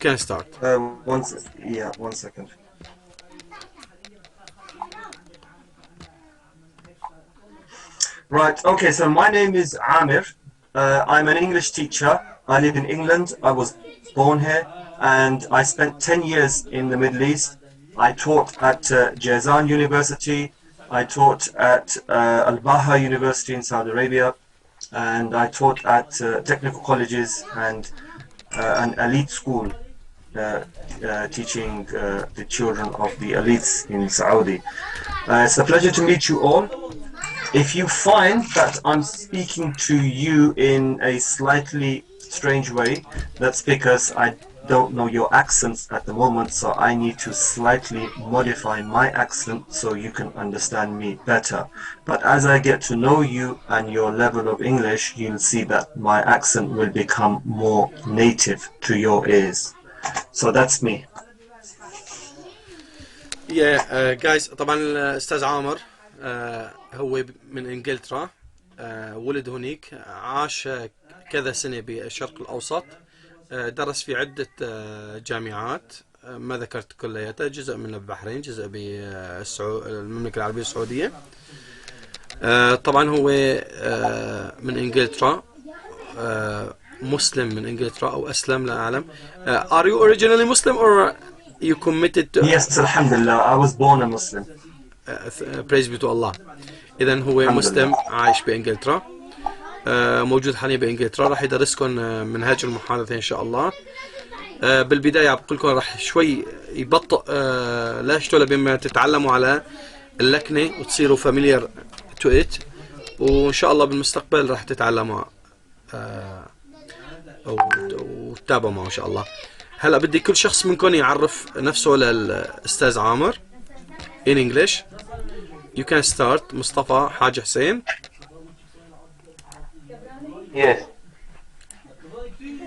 can start. One second. Right, okay, so my name is أ.عامر. I'm an English teacher. I live in England. I was born here and I spent 10 years in the Middle East. I taught at Jazan University. I taught at Al-Baha University in Saudi Arabia. And I taught at technical colleges and an elite school teaching the children of the elites in Saudi. It's a pleasure to meet you all. If you find that I'm speaking to you in a slightly strange way, that's because I don't know your accents at the moment, so I need to slightly modify my accent so you can understand me better. But as I get to know you and your level of English, you'll see that my accent will become more native to your ears. So that's me. Guys, طبعا الأستاذ عامر هو من إنجلترا. ولد هناك، عاش كذا سنة بالشرق الأوسط، درس في عدة جامعات، ما ذكرت كلياتها، جزء من البحرين، جزء بالمملكة العربية السعودية. طبعا هو من إنجلترا، مسلم من إنجلترا أو أسلم، لا أعلم. Are you originally Muslim or you committed to... Yes, alhamdulillah, I was born a Muslim. praise be to Allah. إذن هو مسلم عايش بإنجلترا، موجود حاليا بإنجلترا. راح يدرسكم منهاج المحادثة إن شاء الله. بالبداية بقول لكم راح شوي يبطئ، لا يشتغل بما تتعلموا على اللكنة وتصيروا familiar to it، وإن شاء الله بالمستقبل راح تتعلموا وتتابعوا معه إن شاء الله. هلا بدي كل شخص منكم يعرف نفسه للأستاذ عامر in English. You can start. مصطفى حاج حسين. Yes.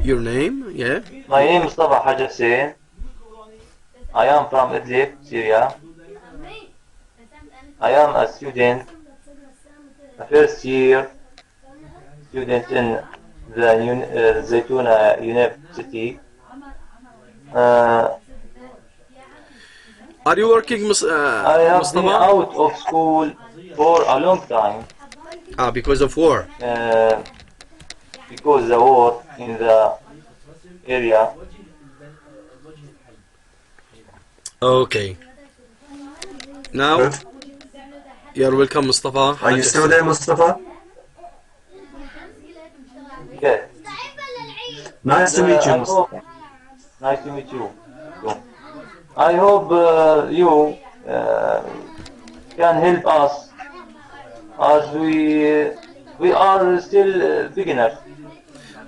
Your name? Yeah. My name is Mustafa Haj Hussein. I am from Idlib, Syria. I am a student, a first year student in the Zaytuna University. Are you working, I have been out of school for a long time. Because of war. Because the war in the area. Okay. Now, you're welcome, Mustafa. Are you still there, Mustafa? Yes. Nice to meet you, Mustafa. Nice to meet you. I hope you can help us, as we are still beginners.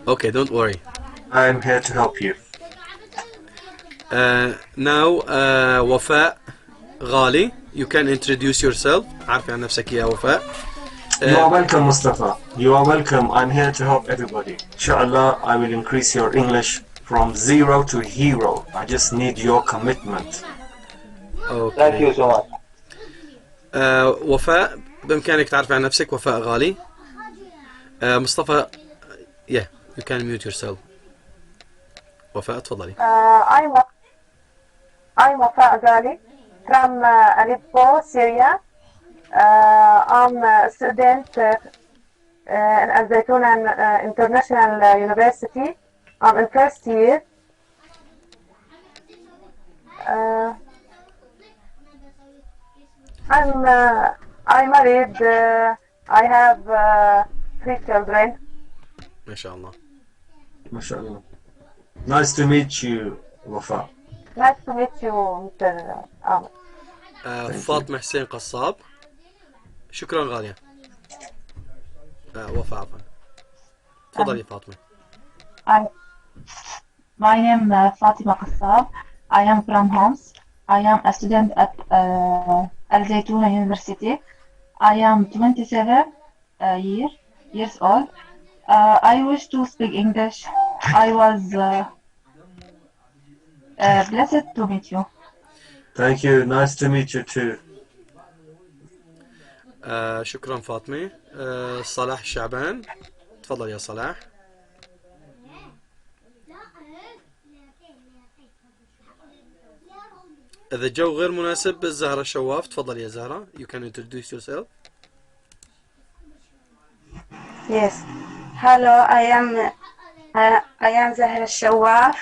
Okay, don't worry. I'm here to help you. Now, وفاء غالي, you can introduce yourself. عارف عن نفسك يا وفاء. You are welcome, Mustafa. You are welcome. I'm here to help everybody. Inshallah, I will increase your English from 0 to hero. I just need your commitment. Okay. Thank you so much. وفاء، بإمكانك تعرف عن نفسك. وفاء غالي. مصطفى، yeah, you can mute yourself. وفاء تفضلي. I'm وفاء غالي from Aleppo, Syria. I'm a student in Al-Zaytuna International University. I'm in first year. I'm married. I have 3 children. ما شاء الله. ما شاء الله. Nice to meet you, وفاء. Nice to meet you, Mr. Ahmed. فاطمة حسين قصاب. شكرا غالية. وفاء عفوا. تفضلي فاطمة. My name is Fatima Qassab. I am from Homs. I am a student at Al-Zaytuna University. I am 27 years old. I wish to speak English. I was blessed to meet you. Thank you. Nice to meet you too. شكرا فاطمة. صلاح الشعبان، تفضل يا صلاح. إذا الجو غير مناسب زهرة شواف. تفضل يا زهرة. You can introduce yourself. Yes. Hello, I am Zahra Shawaf.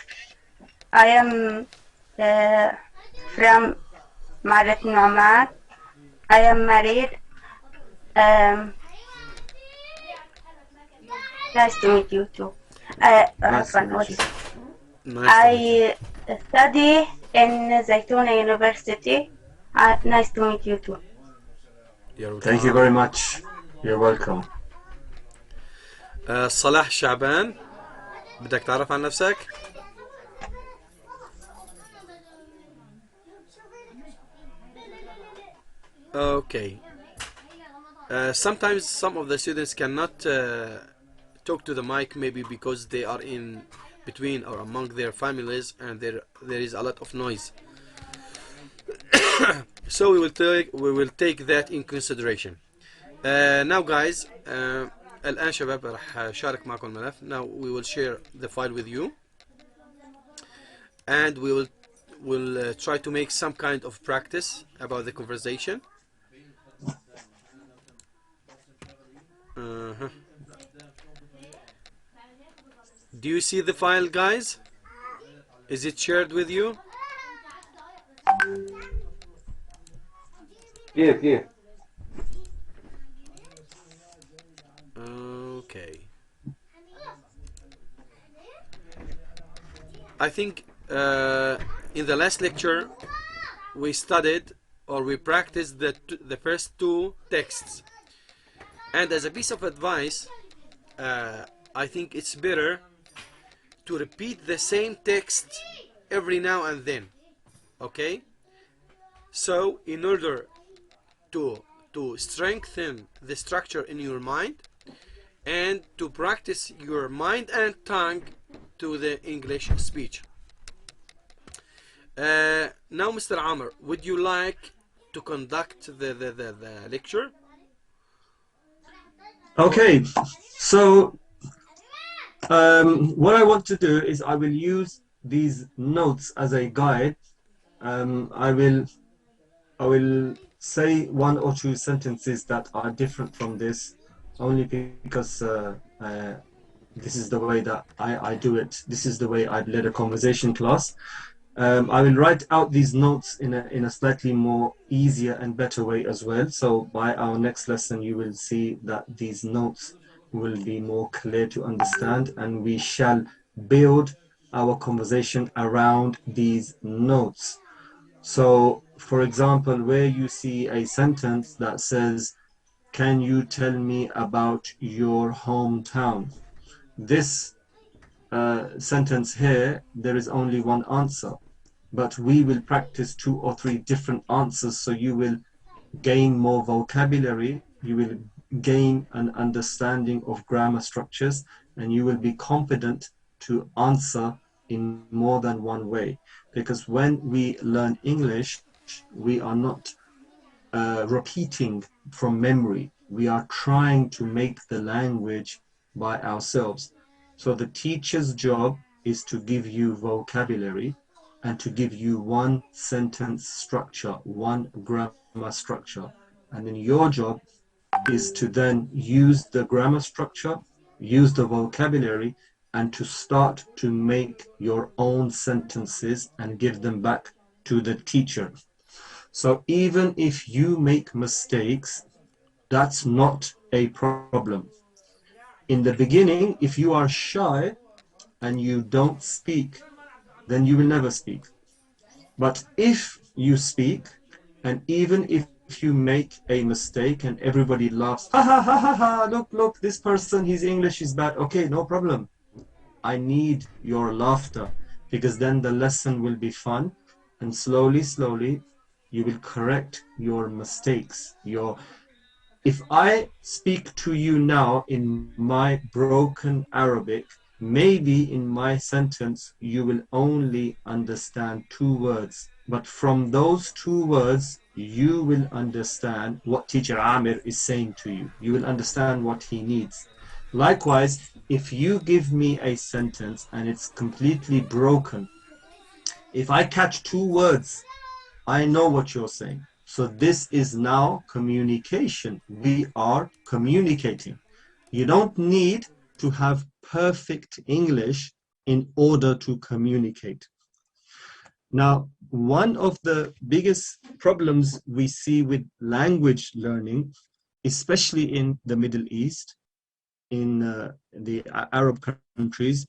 I am from Marat Nu'man. I am married. Nice to meet you too. Nice to meet you. Nice to meet you. I study in Zaytuna University. Nice to meet you too. You're Thank you very much. You're welcome. صلاح شعبان، بدك تعرف عن نفسك؟ Okay. Sometimes some of the students cannot talk to the mic, maybe because they are in between or among their families and there is a lot of noise. So we will take that in consideration. Now guys, الآن شباب راح أشارك معكم الملف. Now we will share the file with you and we will try to make some kind of practice about the conversation. Do you see the file, guys? Is it shared with you? كيف Okay. I think in the last lecture we studied or we practiced the first two texts, and as a piece of advice I think it's better to repeat the same text every now and then. Okay, so in order to strengthen the structure in your mind and to practice your mind and tongue to the English speech. Now Mr. Amr, would you like to conduct the lecture? Okay, so what I want to do is I will use these notes as a guide. I will say one or two sentences that are different from this, only because this is the way that I do it. This is the way I've led a conversation class. I will write out these notes in a slightly more easier and better way as well. So by our next lesson, you will see that these notes will be more clear to understand, and we shall build our conversation around these notes. So, for example, where you see a sentence that says, "Can you tell me about your hometown?" This sentence here, there is only one answer, but we will practice 2 or 3 different answers, so you will gain more vocabulary, you will gain an understanding of grammar structures, and you will be confident to answer in more than one way. Because when we learn English, we are not repeating from memory. We are trying to make the language by ourselves. So the teacher's job is to give you vocabulary and to give you one sentence structure, one grammar structure. And then your job is to then use the grammar structure, use the vocabulary, and to start to make your own sentences and give them back to the teacher. So even if you make mistakes, that's not a problem. In the beginning, if you are shy and you don't speak, then you will never speak. But if you speak, and even if you make a mistake and everybody laughs, ha ha ha ha ha, look, this person, his English is bad. Okay, no problem. I need your laughter, because then the lesson will be fun, and slowly you will correct your mistakes. If I speak to you now in my broken Arabic, maybe in my sentence you will only understand 2 words, but from those 2 words you will understand what teacher Amir is saying to you. You will understand what he needs. Likewise, if you give me a sentence and it's completely broken, if I catch 2 words I know what you're saying. So this is now communication. We are communicating. You don't need to have perfect English in order to communicate. Now, one of the biggest problems we see with language learning, especially in the Middle East, in the Arab countries,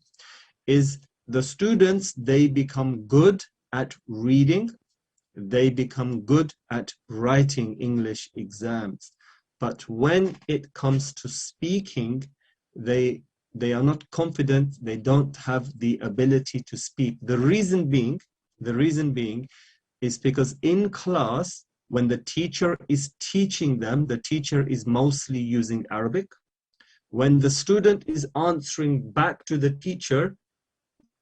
is the students, they become good at reading, they become good at writing English exams. But when it comes to speaking, they are not confident, they don't have the ability to speak. The reason being is because in class, when the teacher is teaching them, the teacher is mostly using Arabic. When the student is answering back to the teacher,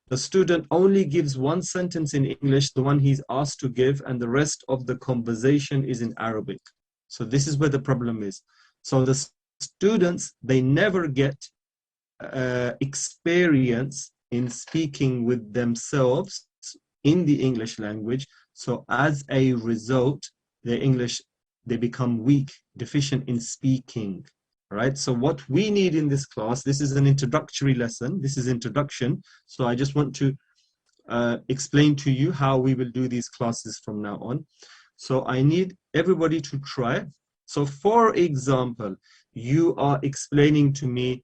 the student only gives one sentence in English, the one he's asked to give, and the rest of the conversation is in Arabic. So this is where the problem is. So the students, they never get experience in speaking with themselves in the English language. So as a result, they become weak, deficient in speaking. Right? So what we need in this class, this is an introductory lesson, this is introduction. So I just want to explain to you how we will do these classes from now on. So I need everybody to try. So for example, you are explaining to me,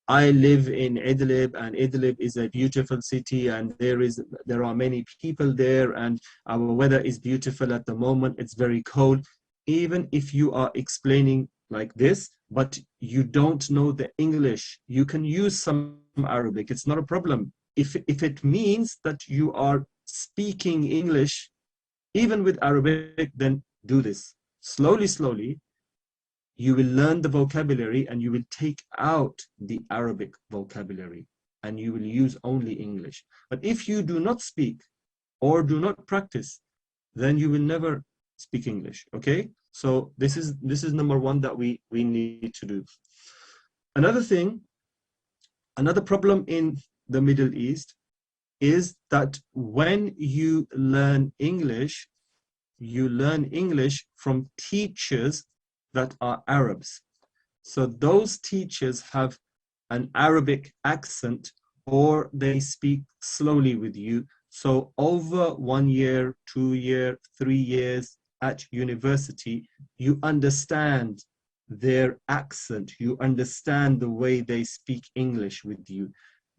I live in Idlib, and Idlib is a beautiful city, and there are many people there, and our weather is beautiful at the moment, it's very cold. Even if you are explaining like this, but you don't know the English, you can use some Arabic, it's not a problem. If it means that you are speaking English, even with Arabic, then do this. Slowly, you will learn the vocabulary and you will take out the Arabic vocabulary and you will use only English. But if you do not speak or do not practice, then you will never speak English, okay? So this is number one that we need to do. Another thing, another problem in the Middle East is that when you learn English, you learn English from teachers that are Arabs. So those teachers have an Arabic accent or they speak slowly with you. So over 1 year, 2 years, 3 years at university, you understand their accent, you understand the way they speak English with you.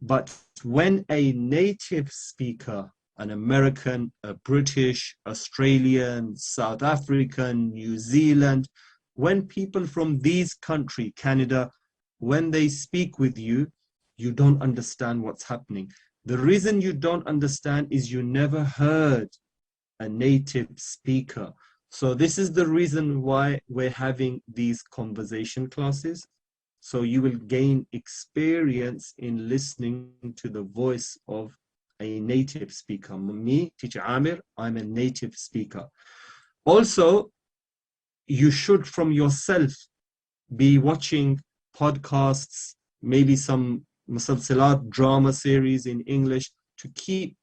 But when a native speaker, an American, a British, Australian, South African, New Zealand, when people from these countries, Canada, when they speak with you, you don't understand what's happening. The reason you don't understand is you never heard a native speaker. So this is the reason why we're having these conversation classes. So you will gain experience in listening to the voice of a native speaker. Me, teacher Amir, I'm a native speaker. Also, you should from yourself be watching podcasts, maybe some musalsalat, drama series in English to keep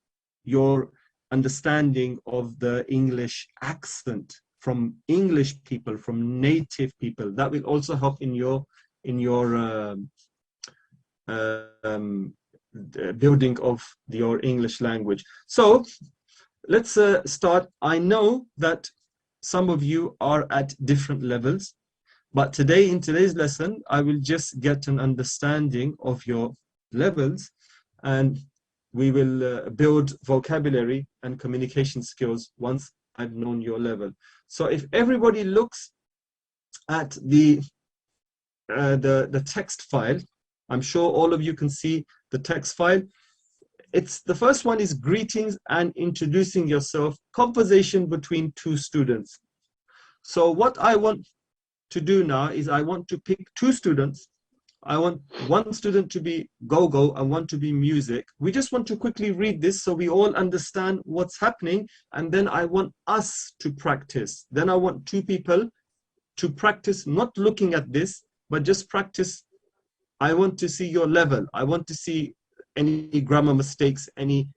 your understanding of the English accent from English people, from native people. That will also help in your building of your English language. So let's start. I know that some of you are at different levels, but today, in today's lesson, I will just get an understanding of your levels and we will build vocabulary and communication skills once I've known your level. So if everybody looks at the text file, I'm sure all of you can see the text file. The first one is greetings and introducing yourself, conversation between two students. So what I want to do now is I want to pick two students. I want one student to be go-go and one to be music. We just want to quickly read this so we all understand what's happening, and then I want us to practice. Then I want two people to practice not looking at this, but just practice. I want to see your level. I want to see any grammar mistakes, any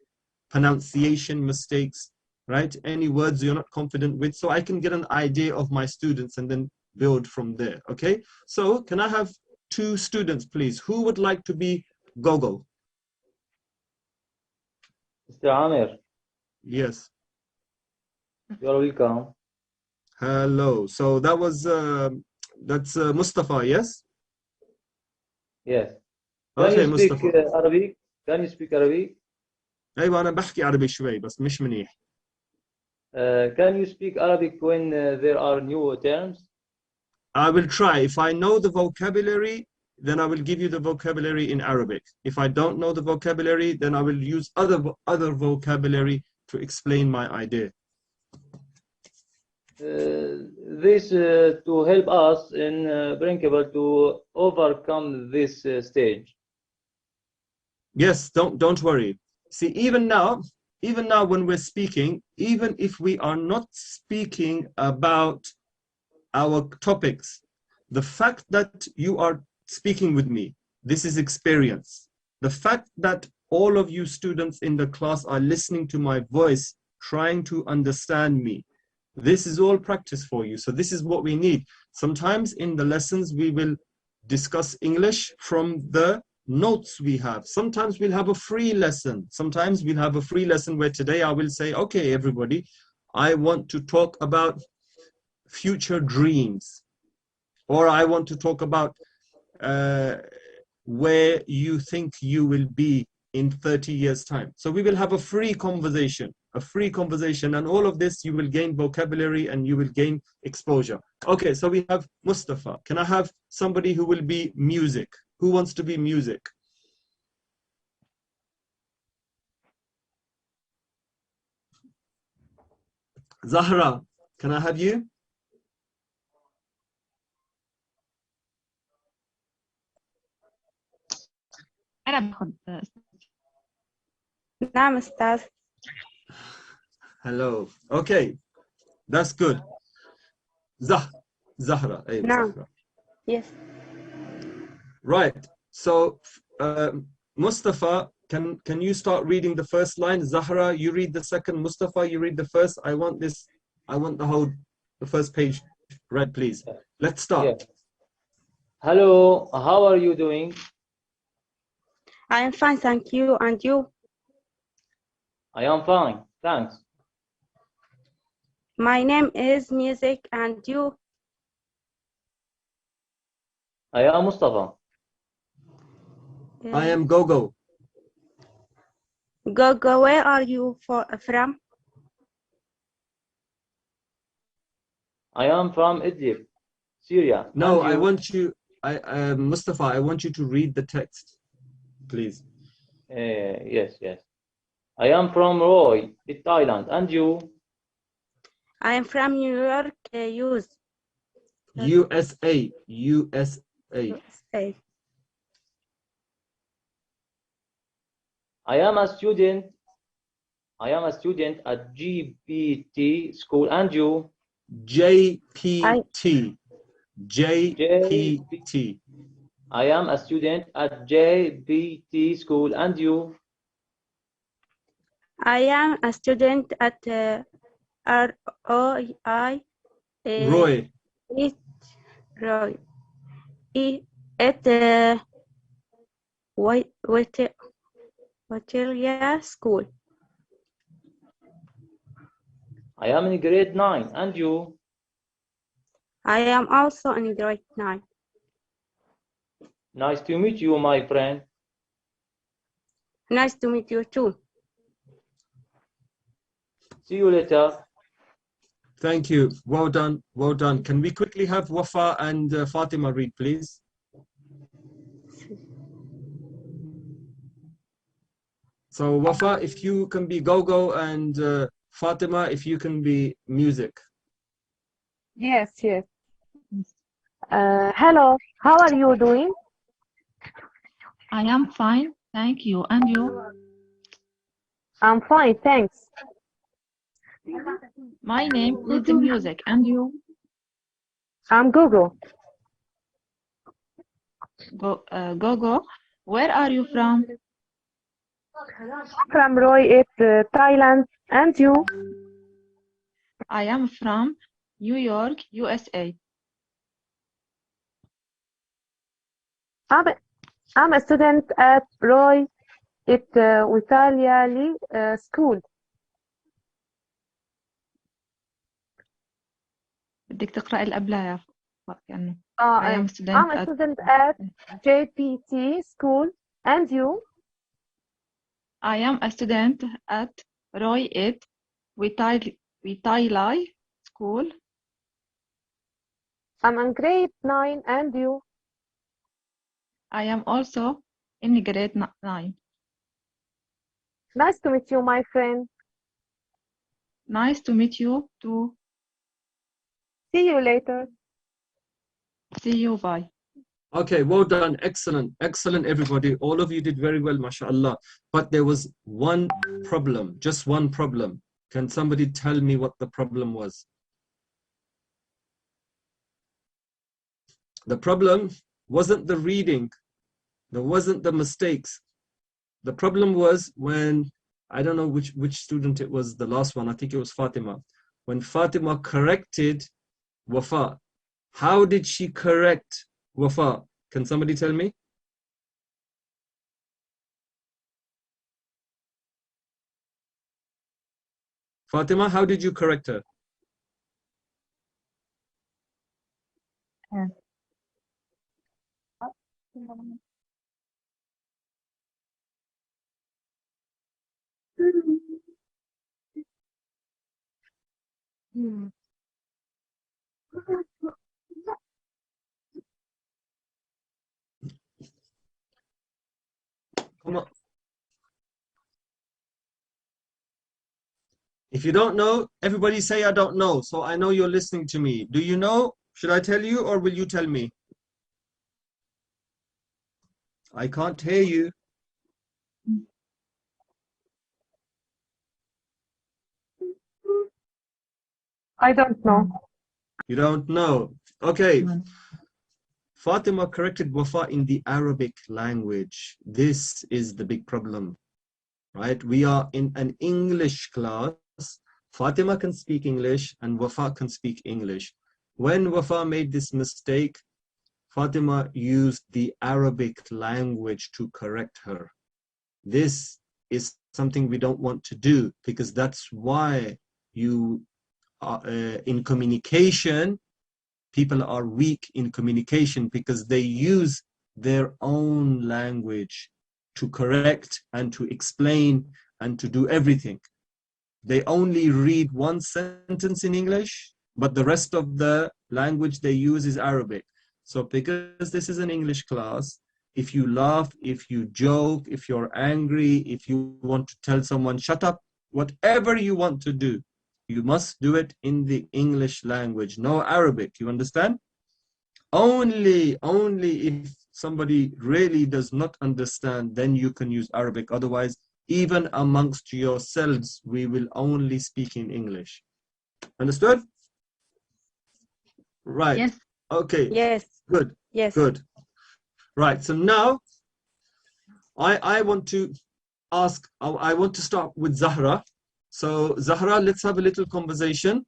pronunciation mistakes, right? Any words you're not confident with, so I can get an idea of my students and then build from there, okay? So can I have 2 students, please? Who would like to be Gogo? Mr. Amir, Yes. you're welcome. Hello. So that was that's Mustafa, yes? Yes. Can Okay, you speak Mustafa. Arabic? Can you speak Arabic? أيوة أنا بحكي عربي شوي بس مش منيح. Can you speak Arabic when there are new terms? I will try. If I know the vocabulary, then I will give you the vocabulary in Arabic. If I don't know the vocabulary, then I will use other vocabulary to explain my idea. This to help us in being able to overcome this stage. Yes, don't worry. See, even now when we're speaking, even if we are not speaking about our topics, the fact that you are speaking with me, this is experience. The fact that all of you students in the class are listening to my voice, trying to understand me, this is all practice for you. So this is what we need. Sometimes in the lessons we will discuss English from the notes we have. Sometimes we'll have a free lesson. Sometimes we'll have a free lesson where today I will say, okay, everybody, I want to talk about future dreams, or I want to talk about where you think you will be in 30 years' time. So we will have a free conversation, and all of this you will gain vocabulary and you will gain exposure. Okay, so we have Mustafa. Can I have somebody who will be music? Who wants to be music? Zahra, can I have you? أنا باخد. نعم أستاذ. Hello. Okay, that's good. Zahra. نعم. Zahra. Yes. Right. So, Mustafa, can you start reading the first line? Zahra, you read the second. Mustafa, you read the first. I want the first page read, please. Let's start. Yeah. Hello, how are you doing? I am fine, thank you. And you? I am fine, thanks. My name is Music, and you? I am Mustafa. I am Gogo. Gogo, where are you from? I am from Idlib, Syria. No, And I you? want you, Mustafa, I want you to read the text, please. Yes. I am from Roy, Thailand. And you? I am from New York, USA. I am a student at GPT school. And you? JPT. I am a student at JPT school. And you? I am a student at ROI. Roy. Whatever school. I am in grade 9. And you? I am also in grade 9. Nice to meet you, my friend. Nice to meet you too. See you later. Thank you. Well done. Can we quickly have Wafa and Fatima read, please? So Wafa, if you can be Gogo, and Fatima, if you can be music. Yes. Hello, how are you doing? I am fine, thank you. And you? I'm fine, thanks. My name is Music. And you? I'm Google. Gogo, where are you from? From Roy, Thailand. And you? I am from New York, USA. I'm a student at Roy Italia School. بدك تقرأ اللي قبلها كأنه I I'm am student a at student at JPT School. And you? I am a student at Roy Italia School. I'm in grade 9. And you? I am also in grade 9. Nice to meet you, my friend. Nice to meet you too. See you later. See you, bye. Okay, well done. Excellent. Excellent, everybody. All of you did very well, mashallah. But there was one problem, just one problem. Can somebody tell me what the problem was? The problem wasn't the reading. There wasn't the mistakes. The problem was when, I don't know which student it was, the last one, I think it was Fatima. When Fatima corrected Wafa, how did she correct Wafa? Can somebody tell me? Fatima, how did you correct her? Come on. If you don't know, everybody say I don't know. So I know you're listening to me. Do you know? Should I tell you or will you tell me? I can't hear you. I don't know. You don't know. Okay. Fatima corrected Wafa in the Arabic language. This is the big problem, right? We are in an English class. Fatima can speak English and Wafa can speak English. When Wafa made this mistake, Fatima used the Arabic language to correct her. This is something we don't want to do, because that's why you are in communication. People are weak in communication because they use their own language to correct and to explain and to do everything. They only read one sentence in English, but the rest of the language they use is Arabic. So because this is an English class, if you laugh, if you joke, if you're angry, if you want to tell someone, shut up, whatever you want to do, you must do it in the English language, no Arabic, you understand? Only if somebody really does not understand, then you can use Arabic. Otherwise, even amongst yourselves, we will only speak in English. Understood? Right. Yes. Okay. Yes. Good. Yes. Good. Right. So now I want to ask, I want to start with Zahra. So Zahra, let's have a little conversation.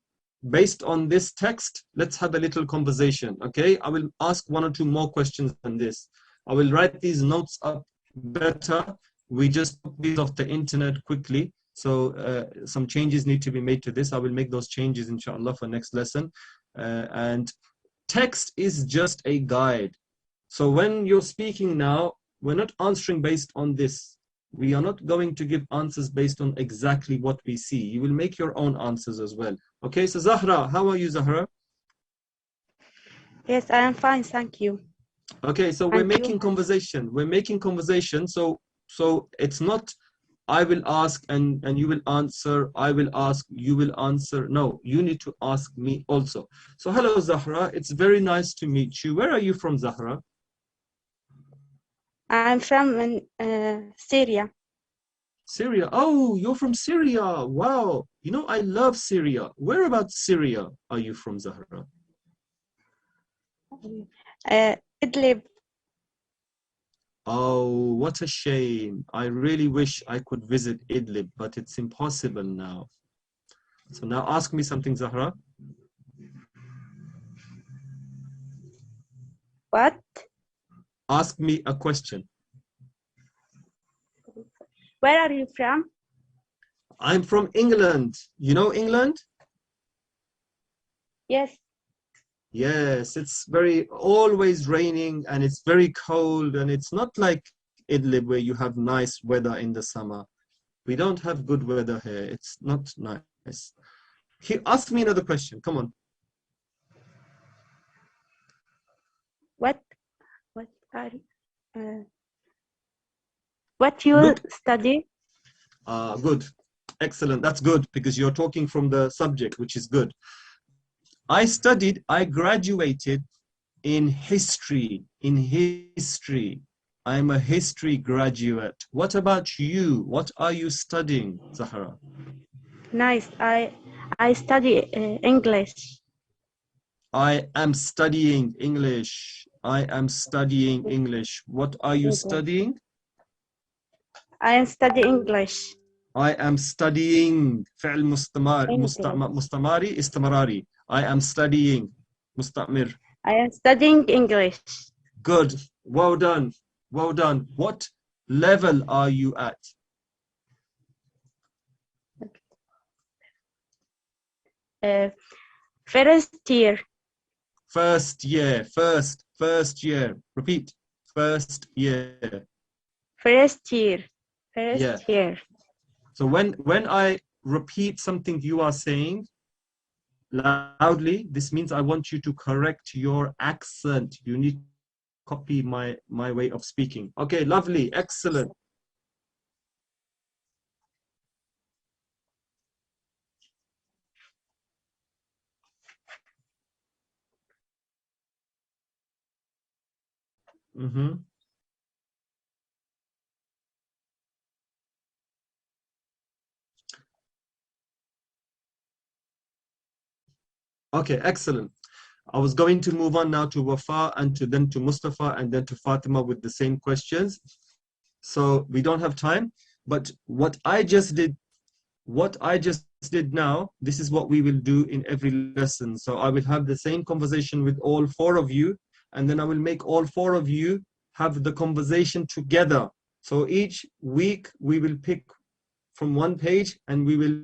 Based on this text, let's have a little conversation, okay? I will ask one or two more questions than this. I will write these notes up better. We just took these off the internet quickly. So some changes need to be made to this. I will make those changes, inshallah, for next lesson. And text is just a guide. So when you're speaking now, we're not answering based on this. We are not going to give answers based on exactly what we see. You will make your own answers as well. Okay, so Zahra, how are you, Zahra? Yes, I am fine, thank you. Okay, so we're making conversation. We're making conversation. So it's not I will ask and you will answer, I will ask, you will answer. No, you need to ask me also. So hello, Zahra. It's very nice to meet you. Where are you from, Zahra? I'm from Syria. Syria. Oh, you're from Syria. Wow. You know, I love Syria. Whereabouts Syria are you from, Zahra? Idlib. Oh, what a shame. I really wish I could visit Idlib, but it's impossible now. So now ask me something, Zahra. What? Ask me a question. Where are you from? I'm from England. You know England? Yes. Yes, it's always raining and it's very cold, and it's not like Idlib where you have nice weather in the summer. We don't have good weather here. It's not nice. Ask me another question. Come on. What are what you study? Good. Excellent. That's good because you're talking from the subject, which is good. I graduated in history. I'm a history graduate. What about you? What are you studying, Zahra? Nice. I study English. I am studying English. I am studying English. What are you studying? I am studying English. I am studying فعل مستماري استمراري. I am studying مستمر. I am studying English. Good. Well done. Well done. What level are you at? First year. First year. First year. Repeat. First year. First year. Yeah. First year. So when I repeat something you are saying loudly, this means I want you to correct your accent. You need to copy my way of speaking. Okay, lovely, excellent. Okay, excellent. I was going to move on now to Wafa and then to Mustafa and then to Fatima with the same questions. So we don't have time, but what I just did now, this is what we will do in every lesson. So I will have the same conversation with all four of you, and then I will make all four of you have the conversation together. So each week we will pick from one page and we will